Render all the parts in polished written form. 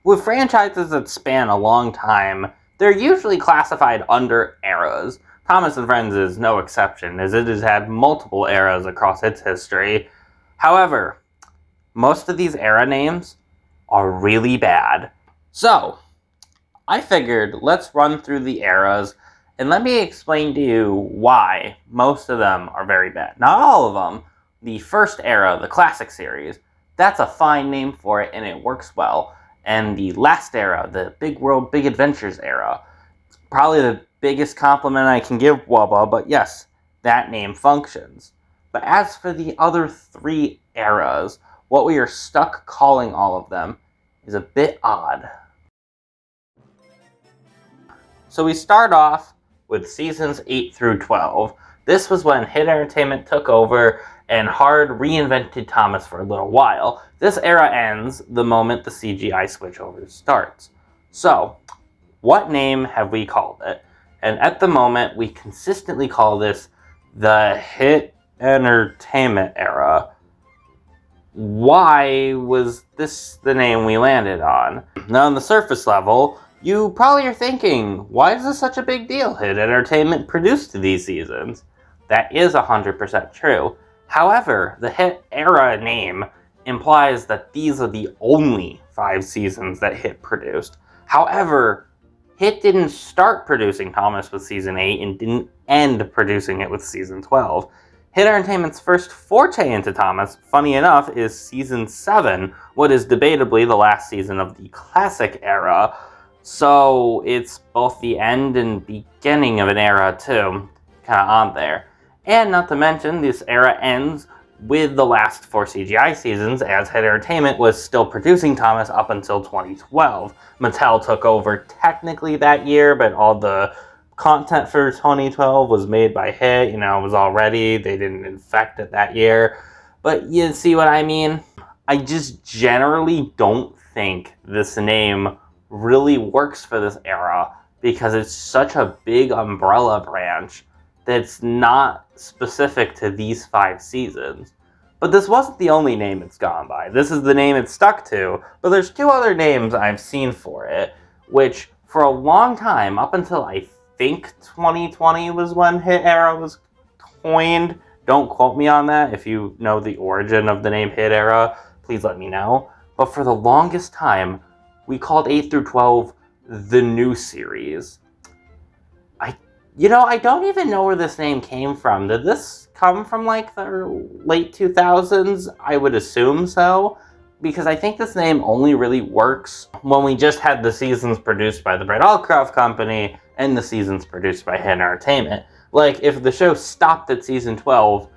With franchises that span a long time, they're usually classified under eras. Thomas and Friends is no exception, as it has had multiple eras across its history. However, most of these era names are really bad. So, I figured let's run through the eras and let me explain to you why most of them are very bad. Not all of them. The first era, the classic series, that's a fine name for it and it works well. And the last era, the Big World, Big Adventures era, probably the biggest compliment I can give Wubba, but yes, that name functions. But as for the other three eras, what we are stuck calling all of them is a bit odd. So we start off with seasons 8 through 12. This was when Hit Entertainment took over and Hard reinvented Thomas for a little while. This era ends the moment the CGI switchover starts. So, what name have we called it? And at the moment, we consistently call this the Hit Entertainment era. Why was this the name we landed on? Now, on the surface level, you probably are thinking, why is this such a big deal? Hit Entertainment produced these seasons. That is 100% true. However, the Hit Era name implies that these are the only 5 seasons that Hit produced. However, Hit didn't start producing Thomas with season 8 and didn't end producing it with season 12. Hit Entertainment's first forte into Thomas, funny enough, is season 7, what is debatably the last season of the classic era. So it's both the end and beginning of an era too, kind of on there. And not to mention, this era ends with the last 4 CGI seasons, as Hit Entertainment was still producing Thomas up until 2012. Mattel took over technically that year, but all the content for 2012 was made by Hit, it was all ready, they didn't infect it that year. But you see what I mean? I just generally don't think this name really works for this era, because it's such a big umbrella branch that's not specific to these 5 seasons. But this wasn't the only name it's gone by. This is the name it's stuck to, but there's 2 other names I've seen for it, which for a long time, up until I think 2020 was when Hit Era was coined. Don't quote me on that. If you know the origin of the name Hit Era, please let me know. But for the longest time, we called 8 through 12 the new series. I don't even know where this name came from. Did this come from like the late 2000s? I would assume so, because I think this name only really works when we just had the seasons produced by the Brett Allcroft Company and the seasons produced by Hit Entertainment. Like, if the show stopped at season 12,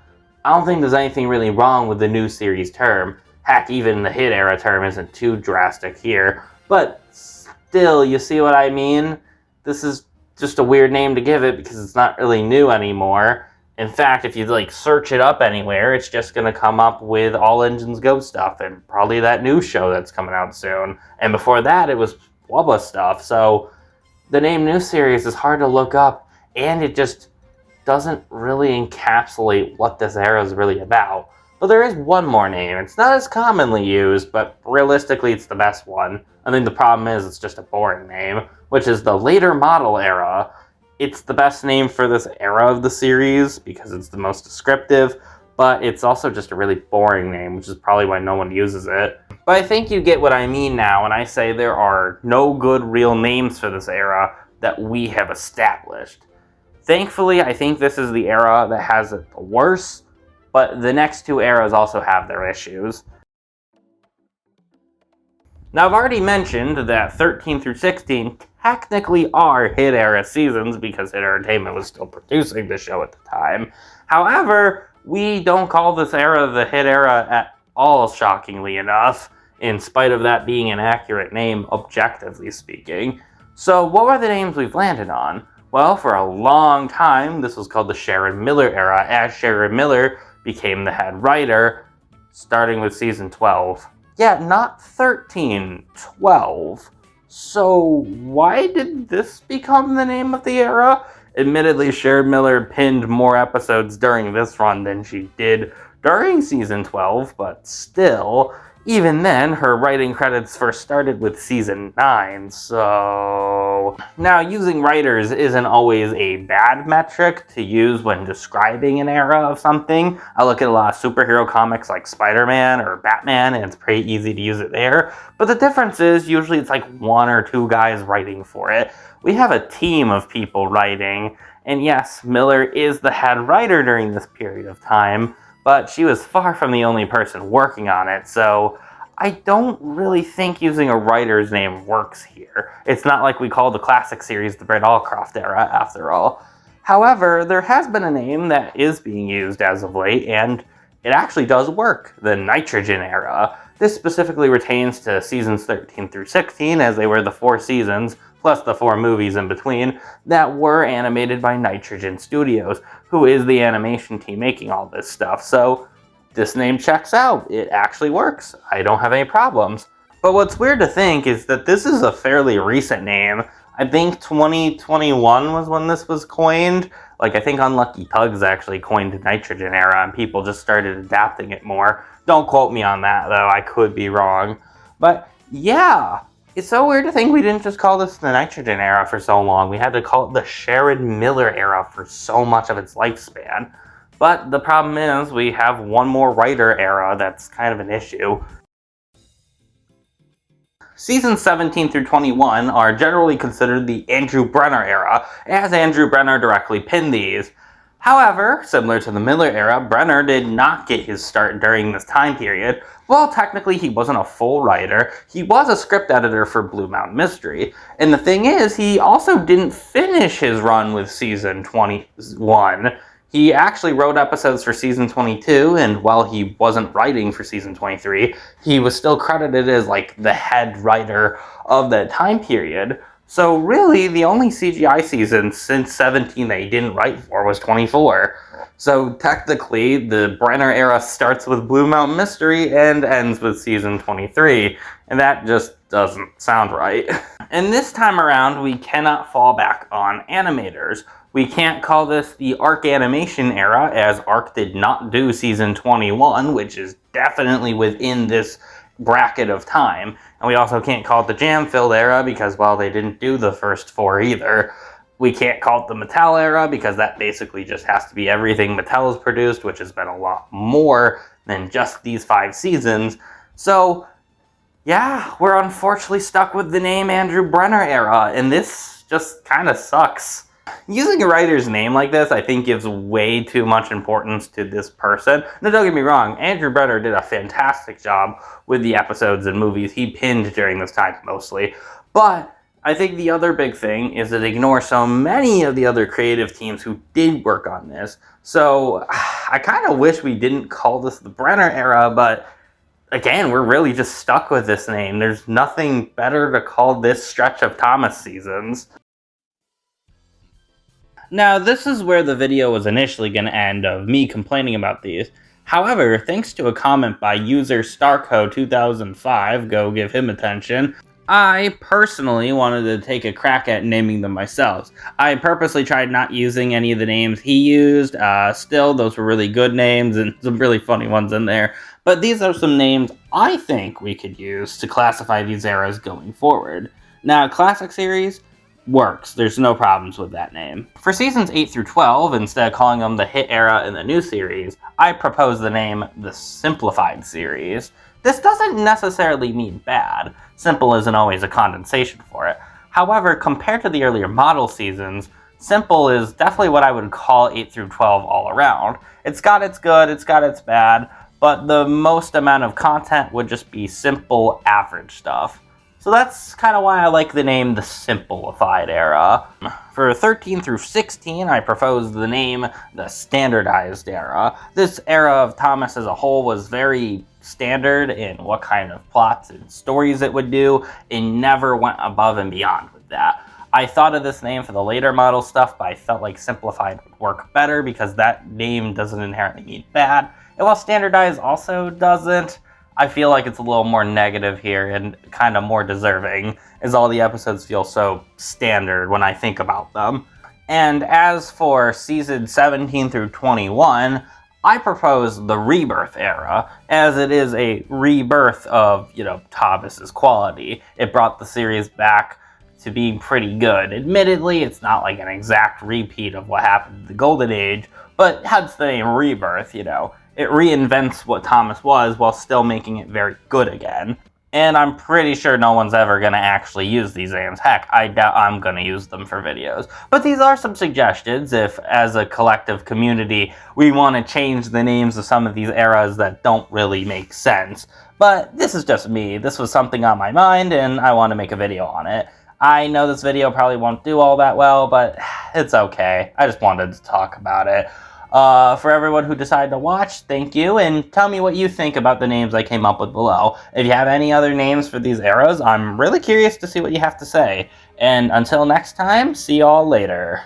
I don't think there's anything really wrong with the new series term. Heck, even the Hit Era term isn't too drastic here. But still, you see what I mean? This is just a weird name to give it because it's not really new anymore. In fact, if you search it up anywhere, it's just going to come up with All Engines Go stuff and probably that new show that's coming out soon. And before that, it was Wubba stuff. So the name new series is hard to look up, and it just doesn't really encapsulate what this era is really about. But there is one more name. It's not as commonly used, but realistically it's the best one. I think the problem is it's just a boring name, which is the Later Model Era. It's the best name for this era of the series because it's the most descriptive, but it's also just a really boring name, which is probably why no one uses it. But I think you get what I mean now when I say there are no good real names for this era that we have established. Thankfully, I think this is the era that has it the worst, but the next 2 eras also have their issues. Now, I've already mentioned that 13 through 16 technically are Hit Era seasons because Hit Entertainment was still producing the show at the time. However, we don't call this era the Hit Era at all, shockingly enough, in spite of that being an accurate name, objectively speaking. So what were the names we've landed on? Well, for a long time, this was called the Sharon Miller Era, as Sharon Miller became the head writer, starting with season 12. Yeah, not 13, 12. So why did this become the name of the era? Admittedly, Sharon Miller pinned more episodes during this run than she did during season 12, but still, Even then, her writing credits first started with season 9, so... Now, using writers isn't always a bad metric to use when describing an era of something. I look at a lot of superhero comics like Spider-Man or Batman, and it's pretty easy to use it there. But the difference is, usually it's like 1 or 2 guys writing for it. We have a team of people writing, and yes, Miller is the head writer during this period of time, but she was far from the only person working on it, so I don't really think using a writer's name works here. It's not like we call the classic series the Brett Allcroft era, after all. However, there has been a name that is being used as of late, and it actually does work, the Nitrogen Era. This specifically retains to seasons 13 through 16, as they were the 4 seasons, plus the 4 movies in between, that were animated by Nitrogen Studios, who is the animation team making all this stuff. So this name checks out. It actually works. I don't have any problems. But what's weird to think is that this is a fairly recent name. I think 2021 was when this was coined. Like, I think Unlucky Tugs actually coined the Nitrogen Era, and people just started adapting it more. Don't quote me on that, though. I could be wrong. But yeah, it's so weird to think we didn't just call this the Nitrogen Era for so long. We had to call it the Sharon Miller Era for so much of its lifespan. But the problem is, we have one more writer era that's kind of an issue. Seasons 17 through 21 are generally considered the Andrew Brener era, as Andrew Brener directly pinned these. However, similar to the Miller era, Brener did not get his start during this time period. While technically he wasn't a full writer, he was a script editor for Blue Mountain Mystery. And the thing is, he also didn't finish his run with season 21. He actually wrote episodes for season 22, and while he wasn't writing for season 23, he was still credited as like the head writer of that time period. So really, the only CGI season since 17 that he didn't write for was 24. So technically, the Brener era starts with Blue Mountain Mystery and ends with season 23. And that just doesn't sound right. And this time around, we cannot fall back on animators. We can't call this the Arc Animation Era, as Arc did not do season 21, which is definitely within this bracket of time. And we also can't call it the Jam-Filled Era, because, well, they didn't do the first 4 either. We can't call it the Mattel Era, because that basically just has to be everything Mattel has produced, which has been a lot more than just these 5 seasons. So, yeah, we're unfortunately stuck with the name Andrew Brener Era, and this just kind of sucks. Using a writer's name like this, I think, gives way too much importance to this person. Now, don't get me wrong, Andrew Brener did a fantastic job with the episodes and movies he pinned during this time, mostly. But I think the other big thing is that ignore so many of the other creative teams who did work on this. So, I kind of wish we didn't call this the Brener Era, but again, we're really just stuck with this name. There's nothing better to call this stretch of Thomas seasons. Now, this is where the video was initially going to end, of me complaining about these. However, thanks to a comment by user Starco2005, go give him attention, I personally wanted to take a crack at naming them myself. I purposely tried not using any of the names he used. Still, those were really good names and some really funny ones in there. But these are some names I think we could use to classify these eras going forward. Now, Classic Series works. There's no problems with that name. For seasons 8 through 12, instead of calling them the Hit Era and the New Series, I propose the name the Simplified Series. This doesn't necessarily mean bad. Simple isn't always a condensation for it. However, compared to the earlier model seasons, Simple is definitely what I would call 8 through 12 all around. It's got its good, it's got its bad, but the most amount of content would just be simple, average stuff. So that's kind of why I like the name the Simplified Era. For 13 through 16, I proposed the name the Standardized Era. This era of Thomas as a whole was very standard in what kind of plots and stories it would do. It never went above and beyond with that. I thought of this name for the later model stuff, but I felt like Simplified would work better because that name doesn't inherently mean bad. And while Standardized also doesn't, I feel like it's a little more negative here and kind of more deserving, as all the episodes feel so standard when I think about them. And as for season 17 through 21, I propose the Rebirth Era, as it is a rebirth of, Thomas's quality. It brought the series back to being pretty good. Admittedly, it's not like an exact repeat of what happened in the Golden Age, but hence the name Rebirth, It reinvents what Thomas was while still making it very good again. And I'm pretty sure no one's ever going to actually use these names. Heck, I doubt I'm going to use them for videos. But these are some suggestions if, as a collective community, we want to change the names of some of these eras that don't really make sense. But this is just me. This was something on my mind, and I want to make a video on it. I know this video probably won't do all that well, but it's okay. I just wanted to talk about it. For everyone who decided to watch, thank you, and tell me what you think about the names I came up with below. If you have any other names for these eras, I'm really curious to see what you have to say. And until next time, see y'all later.